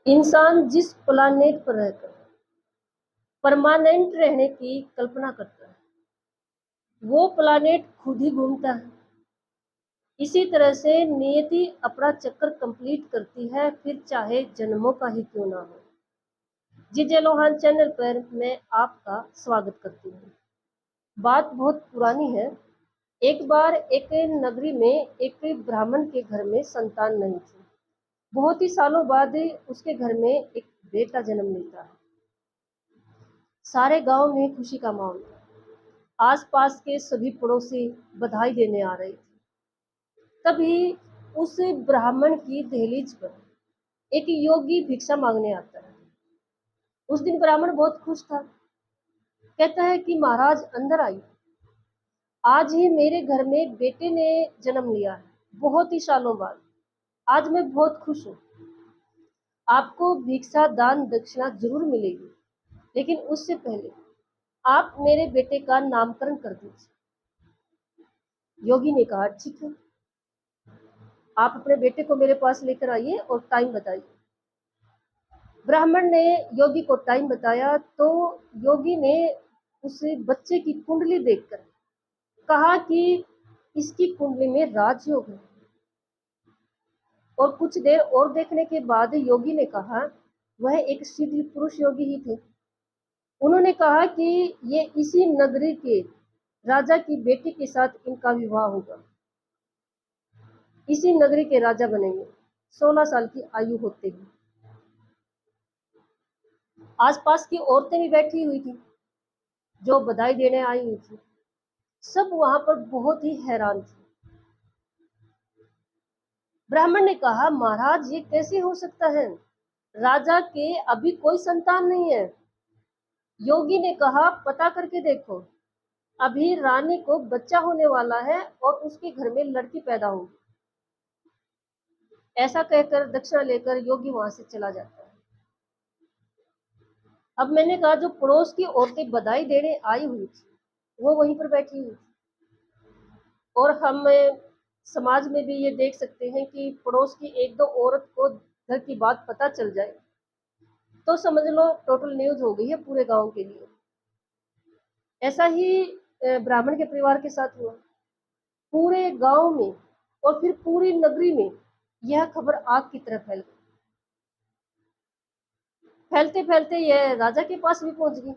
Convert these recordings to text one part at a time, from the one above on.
इंसान जिस प्लानेट पर रहकर परमानेंट रहने की कल्पना करता है, वो प्लानेट खुद ही घूमता है। इसी तरह से नियति अपना चक्कर कंप्लीट करती है, फिर चाहे जन्मों का ही क्यों ना हो। जीजे लोहान चैनल पर मैं आपका स्वागत करती हूँ। बात बहुत पुरानी है। एक बार एक नगरी में एक ब्राह्मण के घर में संतान नहीं थी। बहुत ही सालों बाद उसके घर में एक बेटा जन्म लेता है। सारे गांव में खुशी का माहौल था। आसपास के सभी पड़ोसी बधाई देने आ रहे थे। तभी उस ब्राह्मण की दहलीज पर एक योगी भिक्षा मांगने आता है। उस दिन ब्राह्मण बहुत खुश था। कहता है कि महाराज अंदर आइए, आज ही मेरे घर में बेटे ने जन्म लिया है, बहुत ही सालों बाद। आज मैं बहुत खुश हूँ। आपको भिक्षा दान दक्षिणा जरूर मिलेगी, लेकिन उससे पहले आप मेरे बेटे का नामकरण कर दीजिए। योगी ने कहा, ठीक है, आप अपने बेटे को मेरे पास लेकर आइए और टाइम बताइए। ब्राह्मण ने योगी को टाइम बताया तो योगी ने उस बच्चे की कुंडली देखकर कहा कि इसकी कुंडली में राजयोग है। और कुछ देर और देखने के बाद योगी ने कहा, वह एक सिद्ध पुरुष योगी ही थे। उन्होंने कहा कि ये इसी नगरी के राजा की बेटी के साथ इनका विवाह होगा। इसी नगरी के राजा बनेंगे। 16 साल की आयु होते ही आसपास की औरतें भी बैठी हुई थी जो बधाई देने आई हुई थी। सब वहां पर बहुत ही हैरान थे। ब्राह्मण ने कहा, महाराज ये कैसे हो सकता है? राजा के अभी कोई संतान नहीं है। योगी ने कहा, पता करके देखो, अभी रानी को बच्चा होने वाला है और उसके घर में लड़की पैदा होगी। ऐसा कहकर दक्षिणा लेकर योगी वहां से चला जाता है। अब मैंने कहा, जो पड़ोस की औरतें बधाई देने आई हुई थी वो वहीं पर बैठी हुई थी। और हम समाज में भी ये देख सकते हैं कि पड़ोस की एक दो औरत को घर की बात पता चल जाए तो समझ लो टोटल न्यूज हो गई है पूरे गांव के लिए। ऐसा ही ब्राह्मण के परिवार के साथ हुआ। पूरे गांव में और फिर पूरी नगरी में यह खबर आग की तरह फैल गई। फैलते फैलते यह राजा के पास भी पहुंच गई।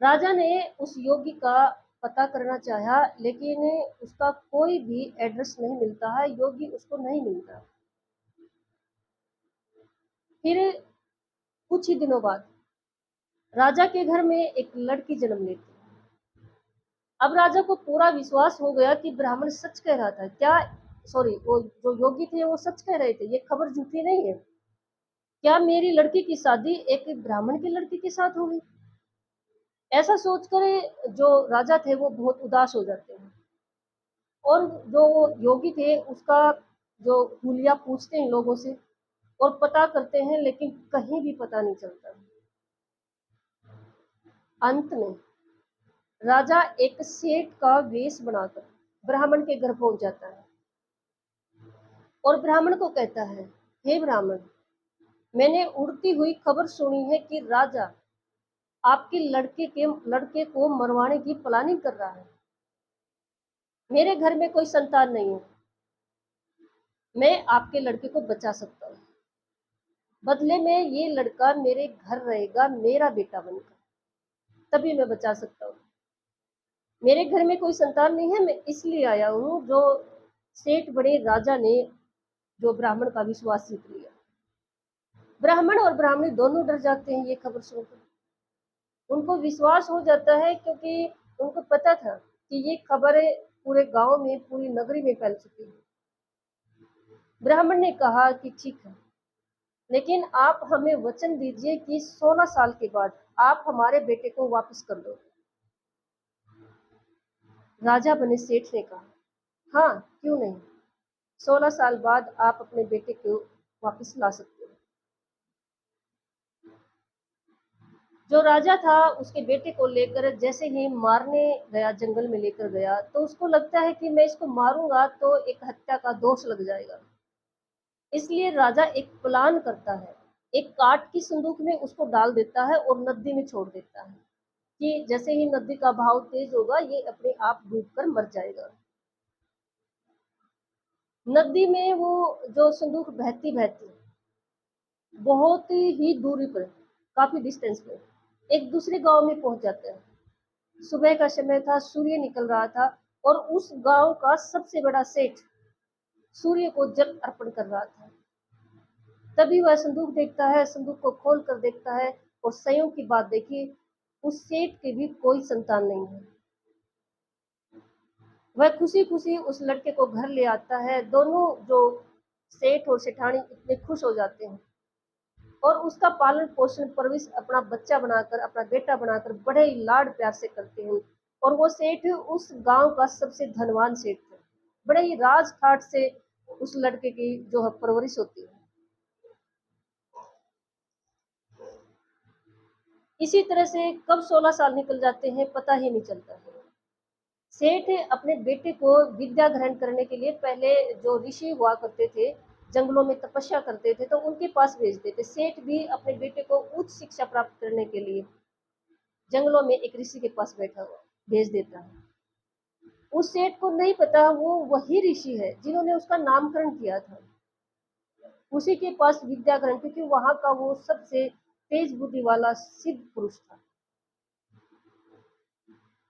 राजा ने उस योगी का पता करना चाहा, लेकिन उसका कोई भी एड्रेस नहीं मिलता है। योगी उसको नहीं मिलता। फिर कुछ ही दिनों बाद राजा के घर में एक लड़की जन्म लेती है। अब राजा को पूरा विश्वास हो गया कि ब्राह्मण सच कह रहा था। क्या सॉरी, वो जो योगी थे वो सच कह रहे थे, ये खबर झूठी नहीं है। क्या मेरी लड़की की शादी एक ब्राह्मण की लड़की के साथ होगी? ऐसा सोचकर जो राजा थे वो बहुत उदास हो जाते हैं। और जो योगी थे उसका जो हुलिया पूछते हैं लोगों से और पता करते हैं, लेकिन कहीं भी पता नहीं चलता। अंत में राजा एक सेठ का वेश बनाकर ब्राह्मण के घर पहुंच जाता है और ब्राह्मण को कहता है, हे ब्राह्मण, मैंने उड़ती हुई खबर सुनी है कि राजा आपके लड़के को मरवाने की प्लानिंग कर रहा है। मेरे घर में कोई संतान नहीं है, मैं आपके लड़के को बचा सकता हूँ। बदले में ये लड़का मेरे घर रहेगा, मेरा बेटा बनकर, तभी मैं बचा सकता हूँ। मेरे घर में कोई संतान नहीं है, मैं इसलिए आया हूँ। जो सेठ बड़े राजा ने जो ब्राह्मण का विश्वास जीत लिया। ब्राह्मण और ब्राह्मणी दोनों डर जाते हैं ये खबर सुनकर। उनको विश्वास हो जाता है क्योंकि उनको पता था कि ये खबरें पूरे गांव में, पूरी नगरी में फैल चुकी है। ब्राह्मण ने कहा कि ठीक है, लेकिन आप हमें वचन दीजिए कि 16 साल के बाद आप हमारे बेटे को वापस कर दो। राजा बने सेठ ने कहा, हाँ क्यों नहीं, 16 साल बाद आप अपने बेटे को वापस ला सकते हो। जो राजा था उसके बेटे को लेकर जैसे ही मारने गया, जंगल में लेकर गया, तो उसको लगता है कि मैं इसको मारूंगा तो एक हत्या का दोष लग जाएगा। इसलिए राजा एक प्लान करता है, एक काठ की संदूक में उसको डाल देता है और नदी में छोड़ देता है कि जैसे ही नदी का बहाव तेज होगा ये अपने आप डूबकर मर जाएगा। नदी में वो जो संदूक बहती बहती बहुत ही दूरी पर, काफी डिस्टेंस पे एक दूसरे गांव में पहुंच जाते हैं। सुबह का समय था, सूर्य निकल रहा था और उस गांव का सबसे बड़ा सेठ सूर्य को जल अर्पण कर रहा था। तभी वह संदूक देखता है, संदूक को खोल कर देखता है और संयोग की बात देखिए, उस सेठ के भी कोई संतान नहीं है। वह खुशी खुशी उस लड़के को घर ले आता है। दोनों जो सेठ और सेठानी इतने खुश हो जाते हैं और उसका पालन पोषण परवरिश अपना बच्चा बनाकर, अपना बेटा बनाकर बड़े ही लाड प्यार से करते हैं। और वो सेठ उस गांव का सबसे धनवान सेठ थे। बड़े ही राज ठाट से उस लड़के की जो है परवरिश होती है। इसी तरह से कब 16 साल निकल जाते हैं पता ही नहीं चलता है। सेठ अपने बेटे को विद्या ग्रहण करने के लिए पहले जो ऋषि हुआ करते थे, जंगलों में तपस्या करते थे, तो उनके पास भेजते थे। सेठ भी अपने बेटे को उच्च शिक्षा प्राप्त करने के लिए जंगलों में एक ऋषि के पास बैठा हुआ भेज देता है। उस सेठ को नहीं पता वो वही ऋषि है जिन्होंने उसका नामकरण किया था। उसी के पास विद्या ग्रहण, क्योंकि वहां का वो सबसे तेज बुद्धि वाला सिद्ध पुरुष था।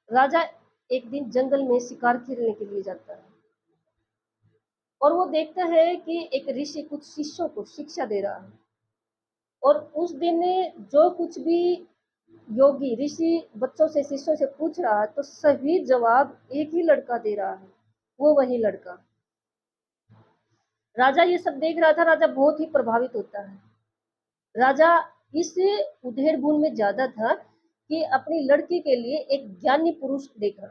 राजा एक दिन जंगल में शिकार खेलने के लिए जाता है और वो देखता है कि एक ऋषि कुछ शिष्यों को शिक्षा दे रहा है। और उस दिन जो कुछ भी योगी ऋषि बच्चों से, शिष्यों से पूछ रहा है, तो सभी जवाब एक ही लड़का दे रहा है, वो वही लड़का। राजा ये सब देख रहा था। राजा बहुत ही प्रभावित होता है। राजा इस उधेड़ बुन में ज्यादा था कि अपनी लड़की के लिए एक ज्ञानी पुरुष देखा।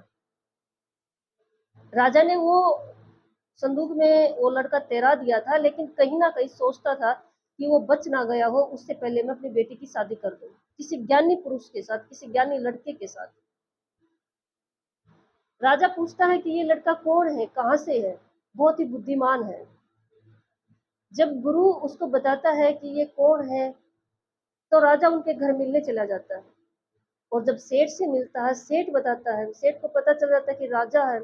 राजा ने वो संदूक में वो लड़का तैरा दिया था, लेकिन कहीं ना कहीं सोचता था कि वो बच ना गया हो, उससे पहले मैं अपनी बेटी की शादी कर दूं किसी ज्ञानी पुरुष के साथ, किसी ज्ञानी लड़के के साथ। राजा पूछता है कि ये लड़का कौन है, कहाँ से है, बहुत ही बुद्धिमान है। जब गुरु उसको बताता है कि ये कौन है, तो राजा उनके घर मिलने चला जाता है। और जब सेठ से मिलता है, सेठ बताता है, सेठ को पता चल जाता है कि राजा है।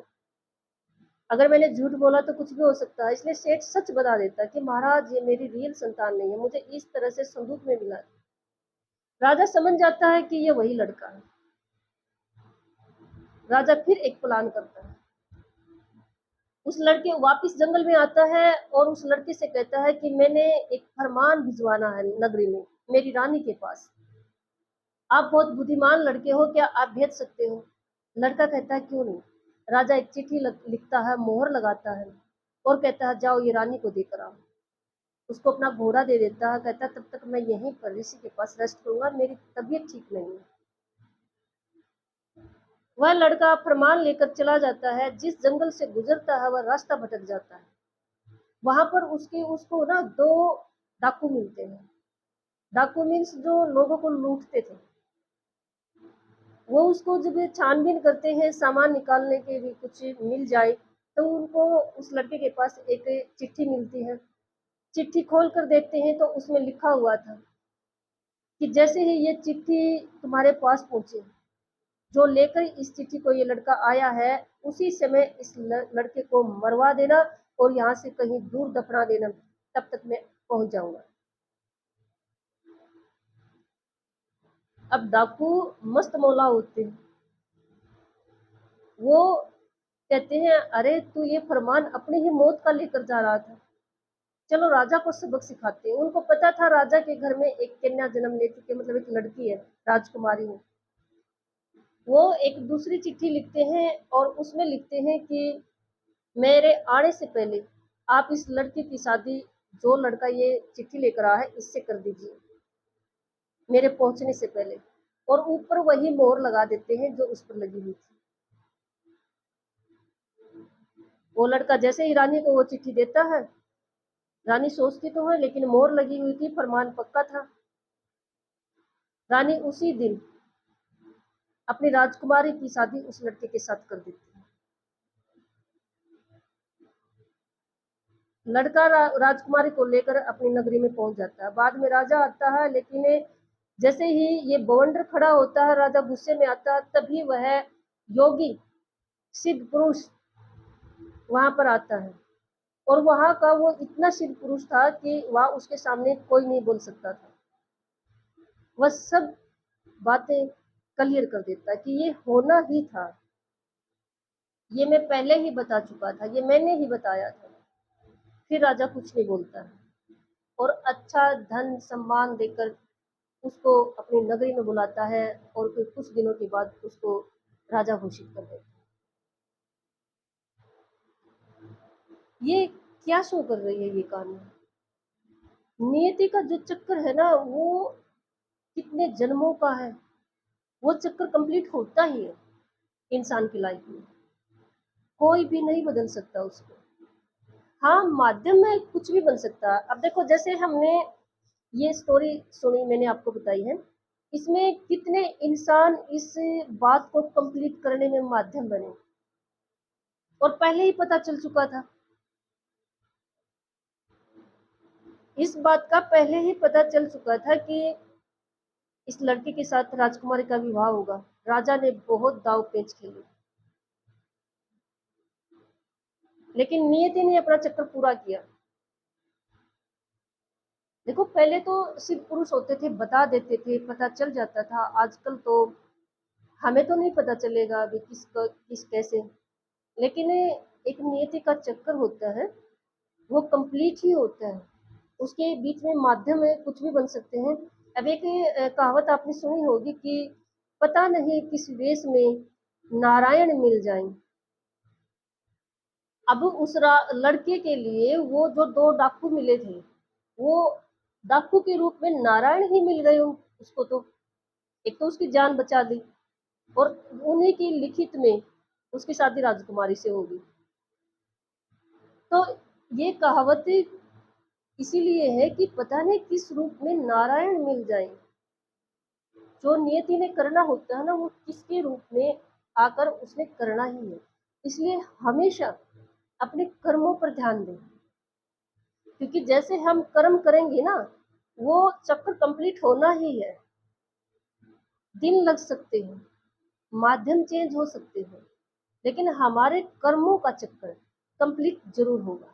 अगर मैंने झूठ बोला तो कुछ भी हो सकता है, इसलिए सेठ सच बता देता है कि महाराज ये मेरी रियल संतान नहीं है, मुझे इस तरह से संदूक में मिला। राजा समझ जाता है कि ये वही लड़का है। राजा फिर एक प्लान करता है। उस लड़के वापस जंगल में आता है और उस लड़के से कहता है कि मैंने एक फरमान भिजवाना है नगरी में, मेरी रानी के पास। आप बहुत बुद्धिमान लड़के हो, क्या आप भेज सकते हो? लड़का कहता है क्यों नहीं। राजा एक चिट्ठी लिखता है, मोहर लगाता है और कहता है जाओ ये रानी को देकर आओ। उसको अपना घोड़ा दे देता है, कहता है तब तक मैं यहीं पर ऋषि के पास रेस्ट करूंगा, मेरी तबीयत ठीक नहीं है। वह लड़का फरमान लेकर चला जाता है। जिस जंगल से गुजरता है वह रास्ता भटक जाता है। वहां पर उसको ना दो डाकू मिलते हैं। डाकू मीन्स जो लोगों को लूटते थे। वो उसको जब छानबीन करते हैं, सामान निकालने के भी कुछ मिल जाए, तो उनको उस लड़के के पास एक चिट्ठी मिलती है। चिट्ठी खोल कर देखते हैं तो उसमें लिखा हुआ था कि जैसे ही ये चिट्ठी तुम्हारे पास पहुंचे, जो लेकर इस चिट्ठी को ये लड़का आया है, उसी समय इस लड़के को मरवा देना और यहाँ से कहीं दूर दफना देना, तब तक मैं पहुंच जाऊंगा। अब डाकू मस्त मौला होते हैं। वो कहते हैं अरे तू ये फरमान अपनी ही मौत का लेकर जा रहा था, चलो राजा को सबक सिखाते हैं। उनको पता था राजा के घर में एक कन्या जन्म ले चुकी है, मतलब एक लड़की है, राजकुमारी है। वो एक दूसरी चिट्ठी लिखते हैं और उसमें लिखते हैं कि मेरे आने से पहले आप इस लड़की की शादी, जो लड़का ये चिट्ठी लेकर आया है, इससे कर दीजिए मेरे पहुंचने से पहले। और ऊपर वही मोहर लगा देते हैं जो उस पर लगी हुई थी। वो लड़का जैसे ही रानी को वो चिट्ठी देता है, रानी सोचती तो है लेकिन मोहर लगी हुई थी, फरमान पक्का था। रानी उसी दिन अपनी राजकुमारी की शादी उस लड़के के साथ कर देती है। लड़का राजकुमारी को लेकर अपनी नगरी में पहुंच जाता है। बाद में राजा आता है, लेकिन जैसे ही ये बवंडर खड़ा होता है, राजा गुस्से में आता है, तभी वह योगी सिद्ध पुरुष वहां पर आता है। और वहां का वो इतना सिद्ध पुरुष था कि वहां उसके सामने कोई नहीं बोल सकता था। वह सब बातें क्लियर कर देता है कि ये होना ही था, ये मैं पहले ही बता चुका था, ये मैंने ही बताया था। फिर राजा कुछ नहीं बोलता है और अच्छा धन सम्मान देकर उसको अपनी नगरी में बुलाता है और फिर कुछ दिनों के बाद उसको राजा घोषित कर देता है। ये क्या शो कर रही है ये कहानी? नियति का जो चक्कर है ना, वो कितने जन्मों का है, वो चक्कर कंप्लीट होता ही है इंसान की लाइफ में। कोई भी नहीं बदल सकता उसको। हाँ, माध्यम में कुछ भी बन सकता है। अब देखो, जैसे हमने ये स्टोरी सुनी, मैंने आपको बताई है, इसमें कितने इंसान इस बात को कंप्लीट करने में माध्यम बने, और पहले ही पता चल चुका था। इस बात का पहले ही पता चल चुका था कि इस लड़के के साथ राजकुमारी का विवाह होगा। राजा ने बहुत दाव पेच खेले, लेकिन नियति ने अपना चक्कर पूरा किया। देखो, पहले तो सिर्फ पुरुष होते थे, बता देते थे, पता चल जाता था। आजकल तो हमें तो नहीं पता चलेगा अभी किस कैसे, लेकिन एक नियति का चक्कर होता है, वो कंप्लीट ही होता है। उसके बीच में माध्यम है, कुछ भी बन सकते हैं। अब एक कहावत आपने सुनी होगी कि पता नहीं किस वेश में नारायण मिल जाएं। अब उस लड़के के लिए वो जो दो डाकू मिले थे, वो डाकू के रूप में नारायण ही मिल गए उसको। तो एक तो उसकी जान बचा दी, और उन्हीं की लिखित में उसकी शादी राजकुमारी से होगी। तो ये कहावत इसीलिए है कि पता नहीं किस रूप में नारायण मिल जाए। जो नियति ने करना होता है ना, वो किसके रूप में आकर उसने करना ही है। इसलिए हमेशा अपने कर्मों पर ध्यान दें, क्योंकि जैसे हम कर्म करेंगे ना, वो चक्कर कंप्लीट होना ही है। दिन लग सकते हैं, माध्यम चेंज हो सकते हैं, लेकिन हमारे कर्मों का चक्कर कंप्लीट जरूर होगा।